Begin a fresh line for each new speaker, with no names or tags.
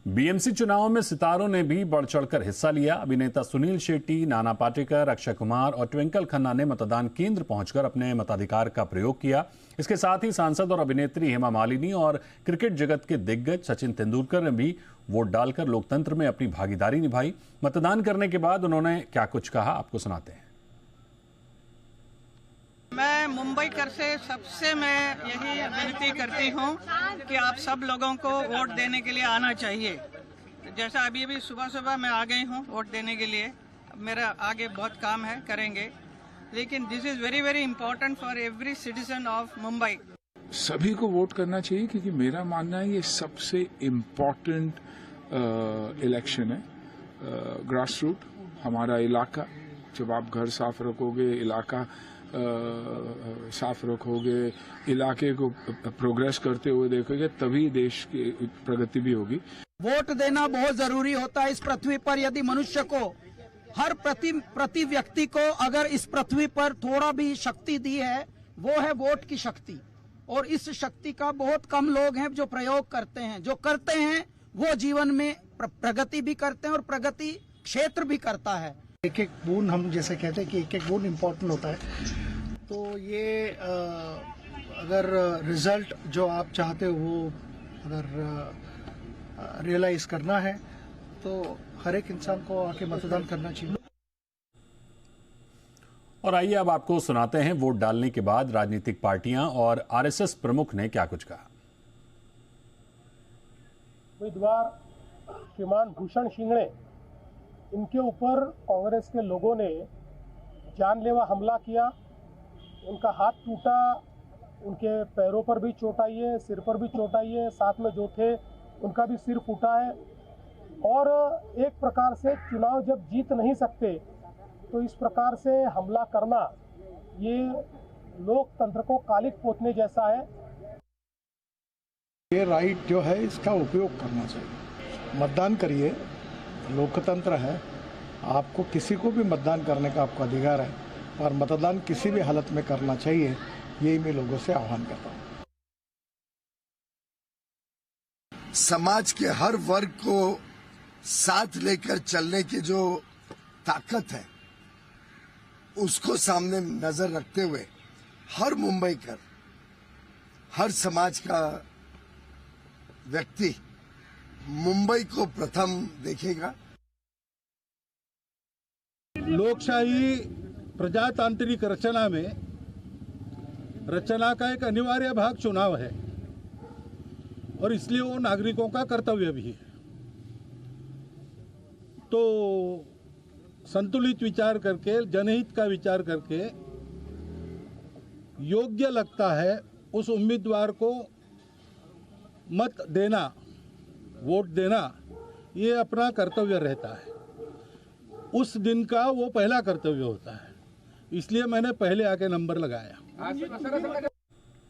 BMC चुनाव में सितारों ने भी बढ़ चढ़कर हिस्सा लिया। अभिनेता सुनील शेट्टी, नाना पाटेकर, अक्षय कुमार और ट्विंकल खन्ना ने मतदान केंद्र पहुंचकर अपने मताधिकार का प्रयोग किया। इसके साथ ही सांसद और अभिनेत्री हेमा मालिनी और क्रिकेट जगत के दिग्गज सचिन तेंदुलकर ने भी वोट डालकर लोकतंत्र में अपनी भागीदारी निभाई। मतदान करने के बाद उन्होंने क्या कुछ कहा, आपको सुनाते हैं।
मैं मुंबईकर से सबसे मैं यही विनती करती हूँ कि आप सब लोगों को वोट देने के लिए आना चाहिए। जैसा अभी सुबह मैं आ गई हूँ वोट देने के लिए। मेरा आगे बहुत काम है, करेंगे, लेकिन this is very very important for every citizen of Mumbai.
सभी को वोट करना चाहिए क्योंकि मेरा मानना है ये सबसे इम्पोर्टेंट इलेक्शन है। ग्रास रूट हमारा इलाका, जब आप घर साफ रखोगे, इलाका साफ रखोगे, इलाके को प्रोग्रेस करते हुए देखोगे, तभी देश की प्रगति भी होगी।
वोट देना बहुत जरूरी होता है इस पृथ्वी पर। यदि मनुष्य को, हर प्रति व्यक्ति को अगर इस पृथ्वी पर थोड़ा भी शक्ति दी है, वो है वोट की शक्ति। और इस शक्ति का बहुत कम लोग हैं जो प्रयोग करते हैं। जो करते हैं वो जीवन में प्रगति भी करते हैं और प्रगति क्षेत्र भी करता है।
एक एक बूंद, हम जैसे कहते हैं कि एक एक बूंद इम्पोर्टेंट होता है। तो ये अगर रिजल्ट जो आप चाहते हो वो अगर रियलाइज करना है तो हर एक इंसान को आके मतदान करना चाहिए।
और आइए अब आपको सुनाते हैं वोट डालने के बाद राजनीतिक पार्टियां और आरएसएस प्रमुख ने क्या कुछ कहा।
उम्मीदवार श्रीमान भूषण शिंगणे, इनके ऊपर कांग्रेस के लोगों ने जानलेवा हमला किया। उनका हाथ टूटा, उनके पैरों पर भी चोट आई है, सिर पर भी चोट आई है, साथ में जो थे उनका भी सिर फूटा है। और एक प्रकार से चुनाव जब जीत नहीं सकते तो इस प्रकार से हमला करना, ये लोकतंत्र को कालिक पोतने जैसा है।
ये राइट जो है इसका उपयोग करना चाहिए। मतदान करिए, लोकतंत्र है, आपको किसी को भी मतदान करने का आपको अधिकार है और मतदान किसी भी हालत में करना चाहिए, यही मैं लोगों से आह्वान करता हूँ।
समाज के हर वर्ग को साथ लेकर चलने की जो ताकत है, उसको सामने नजर रखते हुए हर मुंबईकर, हर समाज का व्यक्ति मुंबई को प्रथम देखेगा।
लोकशाही प्रजातांत्रिक रचना का एक अनिवार्य भाग चुनाव है और इसलिए वो नागरिकों का कर्तव्य भी है। तो संतुलित विचार करके, जनहित का विचार करके योग्य लगता है उस उम्मीदवार को मत देना, वोट देना, ये अपना कर्तव्य रहता है। उस दिन का वो पहला कर्तव्य होता है, इसलिए मैंने पहले आके नंबर लगाया।